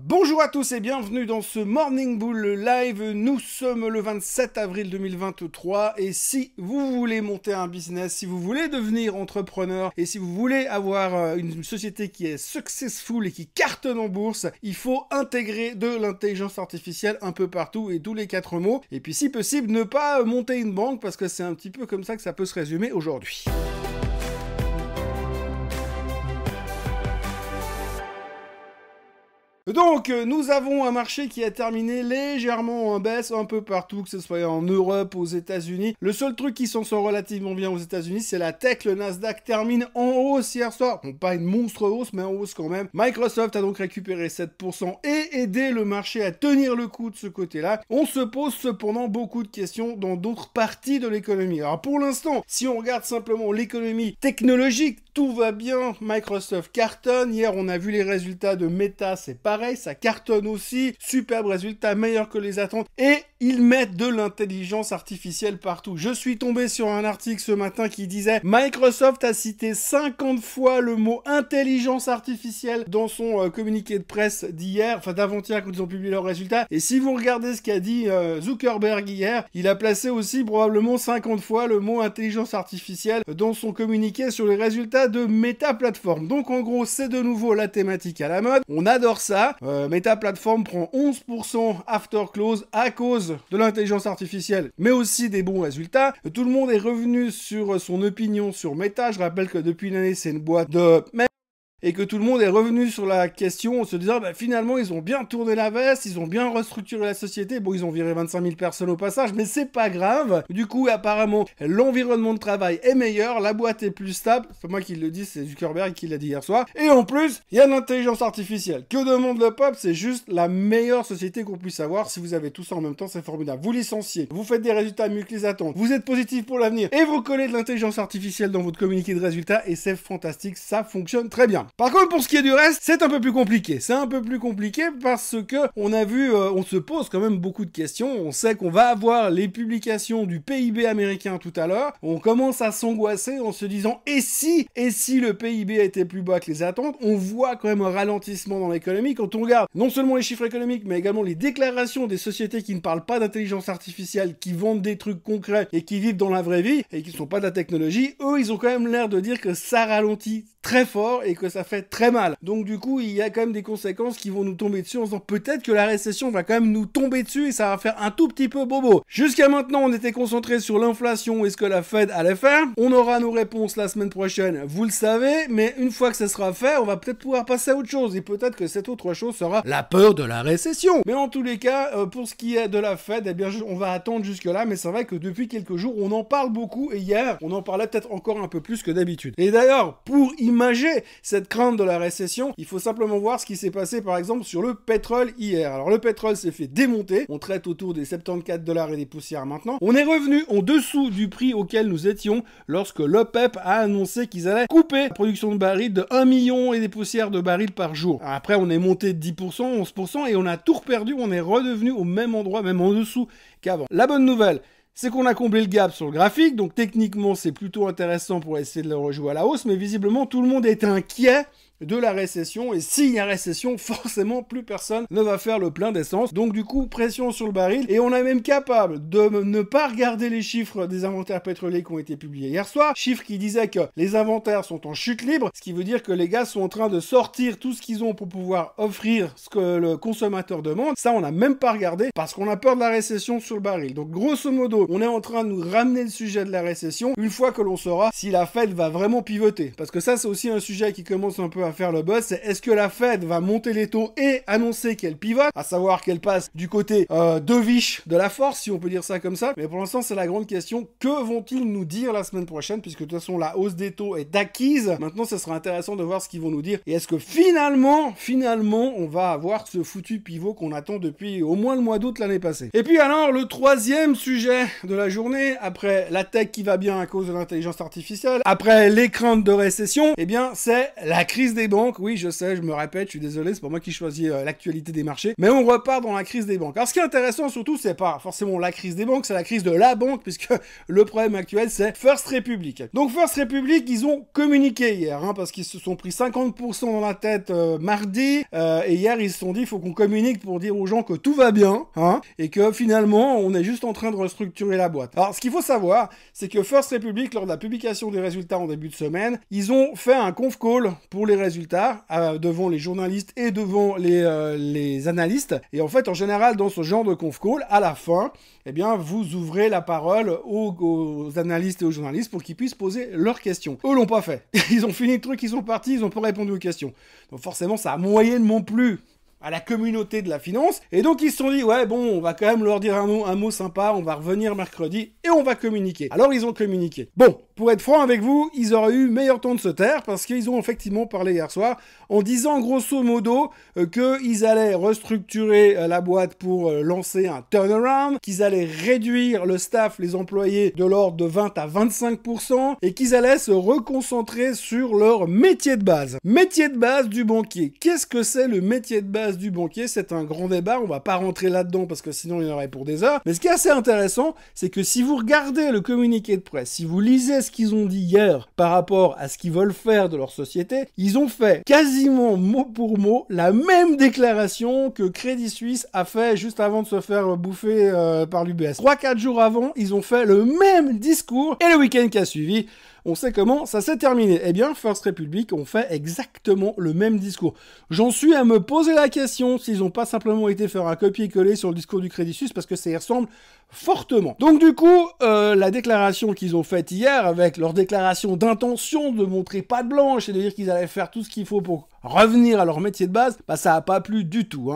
Bonjour à tous et bienvenue dans ce Morning Bull Live. Nous sommes le 27 avril 2023 et si vous voulez monter un business, si vous voulez devenir entrepreneur et si vous voulez avoir une société qui est successful et qui cartonne en bourse, il faut intégrer de l'intelligence artificielle un peu partout et tous les 4 mots. Et puis si possible, ne pas monter une banque parce que c'est un petit peu comme ça que ça peut se résumer aujourd'hui. Donc, nous avons un marché qui a terminé légèrement en baisse un peu partout, que ce soit en Europe, aux États-Unis. Le seul truc qui s'en sort relativement bien aux États-Unis, c'est la tech. Le Nasdaq termine en hausse hier soir. Bon, pas une monstre hausse, mais en hausse quand même. Microsoft a donc récupéré 7% et aidé le marché à tenir le coup de ce côté-là. On se pose cependant beaucoup de questions dans d'autres parties de l'économie. Alors, pour l'instant, si on regarde simplement l'économie technologique, tout va bien. Microsoft cartonne. Hier, on a vu les résultats de Meta, c'est pareil, ça cartonne aussi. Superbe résultat, meilleur que les attentes. Et ils mettent de l'intelligence artificielle partout. Je suis tombé sur un article ce matin qui disait Microsoft a cité 50 fois le mot intelligence artificielle dans son communiqué de presse d'hier, enfin d'avant-hier quand ils ont publié leurs résultats. Et si vous regardez ce qu'a dit Zuckerberg hier, il a placé aussi probablement 50 fois le mot intelligence artificielle dans son communiqué sur les résultats de Meta Platform. Donc en gros, c'est de nouveau la thématique à la mode. On adore ça. Meta Platform prend 11% after close à cause de l'intelligence artificielle, mais aussi des bons résultats. Tout le monde est revenu sur son opinion sur Meta. Je rappelle que depuis une année, c'est une boîte de et que tout le monde est revenu sur la question en se disant finalement ils ont bien tourné la veste, ils ont bien restructuré la société, bon ils ont viré 25 000 personnes au passage, mais c'est pas grave. Du coup apparemment l'environnement de travail est meilleur, la boîte est plus stable, c'est pas moi qui le dis, c'est Zuckerberg qui l'a dit hier soir, et en plus il y a de l'intelligence artificielle. Que demande le peuple? C'est juste la meilleure société qu'on puisse avoir. Si vous avez tout ça en même temps, c'est formidable. Vous licenciez, vous faites des résultats mieux que les attentes, vous êtes positif pour l'avenir, et vous collez de l'intelligence artificielle dans votre communiqué de résultats, et c'est fantastique, ça fonctionne très bien. Par contre, pour ce qui est du reste, c'est un peu plus compliqué. C'est un peu plus compliqué parce que on a vu, on se pose quand même beaucoup de questions. On sait qu'on va avoir les publications du PIB américain tout à l'heure. On commence à s'angoisser en se disant et si le PIB était plus bas que les attentes? On voit quand même un ralentissement dans l'économie quand on regarde non seulement les chiffres économiques, mais également les déclarations des sociétés qui ne parlent pas d'intelligence artificielle, qui vendent des trucs concrets et qui vivent dans la vraie vie et qui ne sont pas de la technologie. Eux, ils ont quand même l'air de dire que ça ralentit très fort et que ça fait très mal. Donc du coup, il y a quand même des conséquences qui vont nous tomber dessus en se disant peut-être que la récession va quand même nous tomber dessus et ça va faire un tout petit peu bobo. Jusqu'à maintenant, on était concentré sur l'inflation et ce que la Fed allait faire. On aura nos réponses la semaine prochaine, vous le savez, mais une fois que ça sera fait, on va peut-être pouvoir passer à autre chose et peut-être que cette autre chose sera la peur de la récession. Mais en tous les cas, pour ce qui est de la Fed, eh bien on va attendre jusque là, mais c'est vrai que depuis quelques jours, on en parle beaucoup et hier, on en parlait peut-être encore un peu plus que d'habitude. Et d'ailleurs, pour imager cette crainte de la récession, il faut simplement voir ce qui s'est passé par exemple sur le pétrole hier. Alors le pétrole s'est fait démonter, on traite autour des 74 $ et des poussières maintenant. On est revenu en dessous du prix auquel nous étions lorsque l'OPEP a annoncé qu'ils allaient couper la production de barils de 1 million et des poussières de barils par jour. Après on est monté de 10%, 11% et on a tout reperdu, on est redevenu au même endroit, même en dessous qu'avant. La bonne nouvelle, c'est qu'on a comblé le gap sur le graphique, donc techniquement c'est plutôt intéressant pour essayer de le rejouer à la hausse, mais visiblement tout le monde est inquiet de la récession, et s'il y a récession, forcément plus personne ne va faire le plein d'essence, donc du coup pression sur le baril, et on est même capable de ne pas regarder les chiffres des inventaires pétroliers qui ont été publiés hier soir, chiffres qui disaient que les inventaires sont en chute libre, ce qui veut dire que les gars sont en train de sortir tout ce qu'ils ont pour pouvoir offrir ce que le consommateur demande. Ça on n'a même pas regardé parce qu'on a peur de la récession sur le baril. Donc grosso modo, on est en train de nous ramener le sujet de la récession une fois que l'on saura si la Fed va vraiment pivoter, parce que ça c'est aussi un sujet qui commence un peu à faire le buzz, c'est est-ce que la Fed va monter les taux et annoncer qu'elle pivote, à savoir qu'elle passe du côté dovish de la force, si on peut dire ça comme ça. Mais pour l'instant, c'est la grande question. Que vont-ils nous dire la semaine prochaine, puisque de toute façon, la hausse des taux est acquise. Maintenant, ça sera intéressant de voir ce qu'ils vont nous dire. Et est-ce que finalement, on va avoir ce foutu pivot qu'on attend depuis au moins le mois d'août l'année passée. Et puis alors, le troisième sujet de la journée, après la tech qui va bien à cause de l'intelligence artificielle, après les craintes de récession, eh bien, c'est la crise des banques, oui, je sais, je me répète, je suis désolé, c'est pas moi qui choisis l'actualité des marchés, mais on repart dans la crise des banques. Alors ce qui est intéressant surtout, c'est pas forcément la crise des banques, c'est la crise de la banque, puisque le problème actuel, c'est First Republic. Donc First Republic, ils ont communiqué hier, parce qu'ils se sont pris 50% dans la tête mardi, et hier ils se sont dit, il faut qu'on communique pour dire aux gens que tout va bien, et que finalement, on est juste en train de restructurer la boîte. Alors ce qu'il faut savoir, c'est que First Republic, lors de la publication des résultats en début de semaine, ils ont fait un conf call pour les résultats devant les journalistes et devant les analystes. Et en fait, en général, dans ce genre de conf call, à la fin, eh bien, vous ouvrez la parole aux analystes et aux journalistes pour qu'ils puissent poser leurs questions. Eux l'ont pas fait. Ils ont fini le truc, ils sont partis, ils ont pas répondu aux questions. Donc forcément, ça a moyennement plu à la communauté de la finance, et donc ils se sont dit, ouais bon, on va quand même leur dire un mot sympa, on va revenir mercredi, et on va communiquer. Alors ils ont communiqué. Bon, pour être franc avec vous, ils auraient eu meilleur temps de se taire, parce qu'ils ont effectivement parlé hier soir, en disant grosso modo qu'ils allaient restructurer la boîte pour lancer un turnaround, qu'ils allaient réduire le staff, les employés, de l'ordre de 20 à 25%, et qu'ils allaient se reconcentrer sur leur métier de base. Métier de base du banquier. Qu'est-ce que c'est le métier de base du banquier? C'est un grand débat, on va pas rentrer là-dedans parce que sinon il y en aurait pour des heures. Mais ce qui est assez intéressant, c'est que si vous regardez le communiqué de presse, si vous lisez ce qu'ils ont dit hier par rapport à ce qu'ils veulent faire de leur société, ils ont fait quasiment mot pour mot la même déclaration que Crédit Suisse a fait juste avant de se faire bouffer par l'UBS. 3-4 jours avant, ils ont fait le même discours, et le week-end qui a suivi, on sait comment ça s'est terminé. Eh bien, First Republic ont fait exactement le même discours. J'en suis à me poser la question s'ils n'ont pas simplement été faire un copier-coller sur le discours du Crédit Suisse, parce que ça y ressemble fortement. Donc du coup, la déclaration qu'ils ont faite hier, avec leur déclaration d'intention de montrer patte blanche et de dire qu'ils allaient faire tout ce qu'il faut pour revenir à leur métier de base, bah ça a pas plu du tout.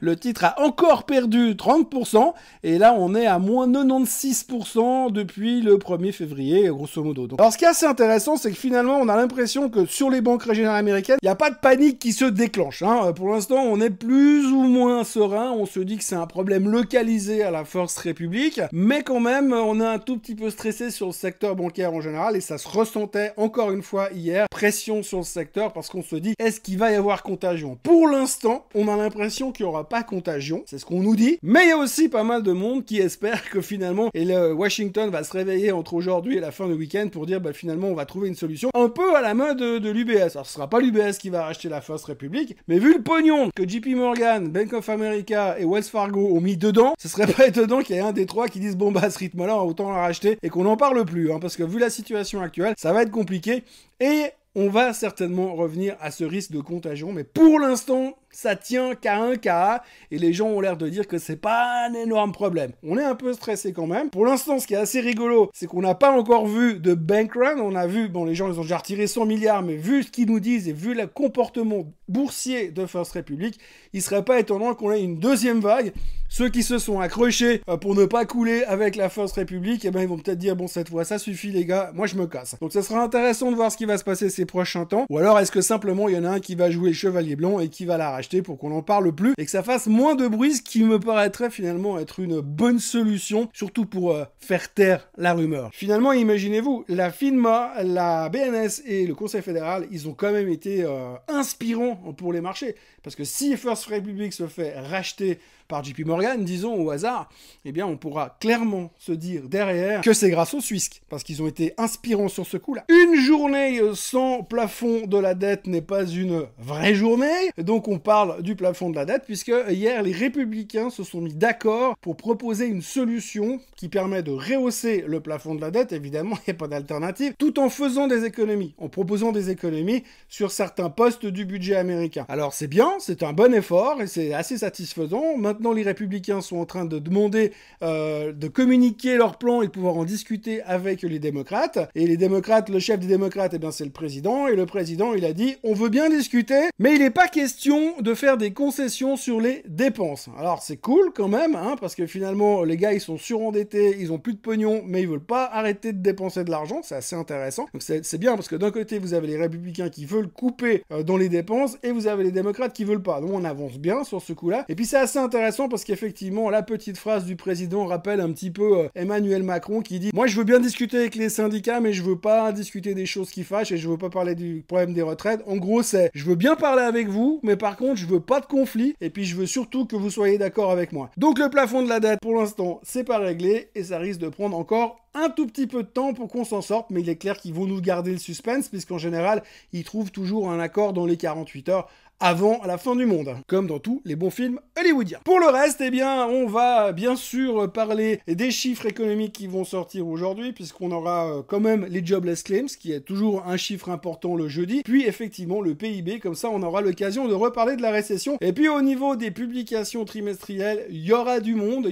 Le titre a encore perdu 30%, et là on est à moins 96% depuis le 1er février, grosso modo. Donc, alors ce qui est assez intéressant, c'est que finalement on a l'impression que sur les banques régionales américaines, il n'y a pas de panique qui se déclenche. Pour l'instant, on est plus ou moins serein, on se dit que c'est un problème localisé à la First Republic, mais quand même, on est un tout petit peu stressé sur le secteur bancaire en général, et ça se ressentait encore une fois hier, pression sur le secteur, parce qu'on se dit, est-ce qu'il va y avoir contagion? Pour l'instant, on a l'impression qu'il n'y aura pas contagion, c'est ce qu'on nous dit, mais il y a aussi pas mal de monde qui espère que finalement, Washington va se réveiller entre aujourd'hui et la fin du week-end pour dire, finalement, on va trouver une solution un peu à la mode de l'UBS. Alors, ce sera pas l'UBS qui va racheter la First Republic, mais vu le pognon que JP Morgan, Bank of America et Wells Fargo ont mis dedans, ce serait pas étonnant qu'il y ait un des trois qui dise, bon à ce rythme-là, autant la racheter, et qu'on n'en parle plus, parce que vu la situation actuelle, ça va être compliqué, et on va certainement revenir à ce risque de contagion, mais pour l'instant, ça tient qu'à un cas, et les gens ont l'air de dire que c'est pas un énorme problème. On est un peu stressé quand même. Pour l'instant, ce qui est assez rigolo, c'est qu'on n'a pas encore vu de bank run. On a vu, les gens ils ont déjà retiré 100 milliards, mais vu ce qu'ils nous disent et vu le comportement boursier de First Republic, il serait pas étonnant qu'on ait une deuxième vague. Ceux qui se sont accrochés pour ne pas couler avec la First Republic, ils vont peut-être dire, bon, cette fois, ça suffit les gars, moi je me casse. Donc ça sera intéressant de voir ce qui va se passer ces prochains temps, ou alors est-ce que simplement il y en a un qui va jouer le chevalier blanc et qui va la racheter pour qu'on n'en parle plus et que ça fasse moins de bruit, ce qui me paraîtrait finalement être une bonne solution, surtout pour faire taire la rumeur. Finalement, imaginez-vous, la FINMA, la BNS et le Conseil fédéral, ils ont quand même été inspirants pour les marchés, parce que si First Republic se fait racheter par JP Morgan, disons au hasard, eh bien on pourra clairement se dire derrière que c'est grâce aux Suisses, parce qu'ils ont été inspirants sur ce coup-là. Une journée sans plafond de la dette n'est pas une vraie journée, donc on parle du plafond de la dette, puisque hier les républicains se sont mis d'accord pour proposer une solution qui permet de rehausser le plafond de la dette, évidemment il n'y a pas d'alternative, tout en faisant des économies, en proposant des économies sur certains postes du budget américain. Alors c'est bien, c'est un bon effort, et c'est assez satisfaisant. Maintenant, les républicains sont en train de demander de communiquer leur plan et de pouvoir en discuter avec les démocrates. Et les démocrates, le chef des démocrates, c'est le président. Et le président, il a dit, on veut bien discuter, mais il n'est pas question de faire des concessions sur les dépenses. Alors c'est cool quand même, hein, parce que finalement les gars ils sont surendettés, ils ont plus de pognon, mais ils veulent pas arrêter de dépenser de l'argent, c'est assez intéressant. Donc c'est bien parce que d'un côté vous avez les républicains qui veulent couper dans les dépenses et vous avez les démocrates qui veulent pas. Donc on avance bien sur ce coup-là. Et puis c'est assez intéressant parce qu'effectivement la petite phrase du président rappelle un petit peu Emmanuel Macron qui dit « Moi je veux bien discuter avec les syndicats, mais je veux pas discuter des choses qui fâchent et je veux pas parler du problème des retraites. » En gros c'est « Je veux bien parler avec vous, mais par contre je veux pas de conflit et puis je veux surtout que vous soyez d'accord avec moi. » Donc le plafond de la dette pour l'instant c'est pas réglé et ça risque de prendre encore un tout petit peu de temps pour qu'on s'en sorte, mais il est clair qu'ils vont nous garder le suspense puisqu'en général ils trouvent toujours un accord dans les 48 heures avant la fin du monde, comme dans tous les bons films hollywoodiens. Pour le reste, eh bien, on va bien sûr parler des chiffres économiques qui vont sortir aujourd'hui, puisqu'on aura quand même les jobless claims, qui est toujours un chiffre important le jeudi, puis effectivement le PIB, comme ça on aura l'occasion de reparler de la récession. Et puis au niveau des publications trimestrielles, il y aura du monde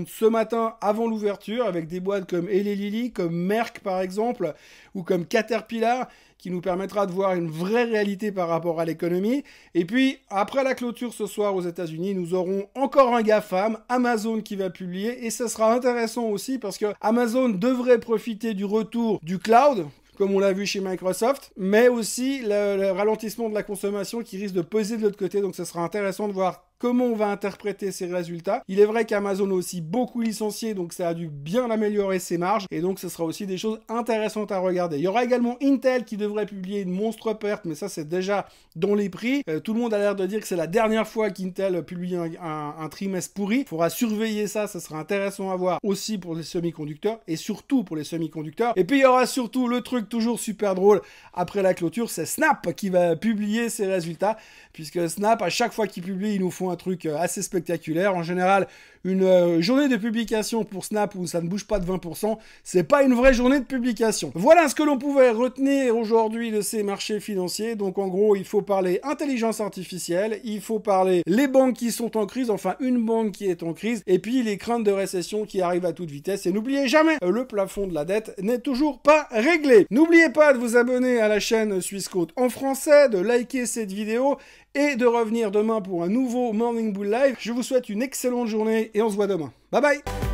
ce matin avant l'ouverture, avec des boîtes comme Eli Lilly, comme Merck par exemple, ou comme Caterpillar, qui nous permettra de voir une vraie réalité par rapport à l'économie. Et puis, après la clôture ce soir aux États-Unis, nous aurons encore un GAFAM, Amazon, qui va publier. Et ce sera intéressant aussi parce que Amazon devrait profiter du retour du cloud, comme on l'a vu chez Microsoft, mais aussi le ralentissement de la consommation qui risque de peser de l'autre côté. Donc, ce sera intéressant de voir comment on va interpréter ces résultats. Il est vrai qu'Amazon a aussi beaucoup licencié, donc ça a dû bien améliorer ses marges, et donc ce sera aussi des choses intéressantes à regarder. Il y aura également Intel qui devrait publier une monstre perte, mais ça c'est déjà dans les prix. Tout le monde a l'air de dire que c'est la dernière fois qu'Intel publie un trimestre pourri. Il faudra surveiller ça, ça sera intéressant à voir aussi pour les semi-conducteurs, et surtout pour les semi-conducteurs. Et puis il y aura surtout le truc toujours super drôle après la clôture, c'est Snap qui va publier ses résultats, puisque Snap, à chaque fois qu'il publie, ils nous font un truc assez spectaculaire. En général, une journée de publication pour Snap où ça ne bouge pas de 20%, c'est pas une vraie journée de publication. Voilà ce que l'on pouvait retenir aujourd'hui de ces marchés financiers. Donc en gros, il faut parler intelligence artificielle, il faut parler les banques qui sont en crise, enfin une banque qui est en crise, et puis les craintes de récession qui arrivent à toute vitesse. Et n'oubliez jamais, le plafond de la dette n'est toujours pas réglé. N'oubliez pas de vous abonner à la chaîne Suisse Côte en français, de liker cette vidéo et de revenir demain pour un nouveau Morning Bull Live. Je vous souhaite une excellente journée et on se voit demain. Bye bye!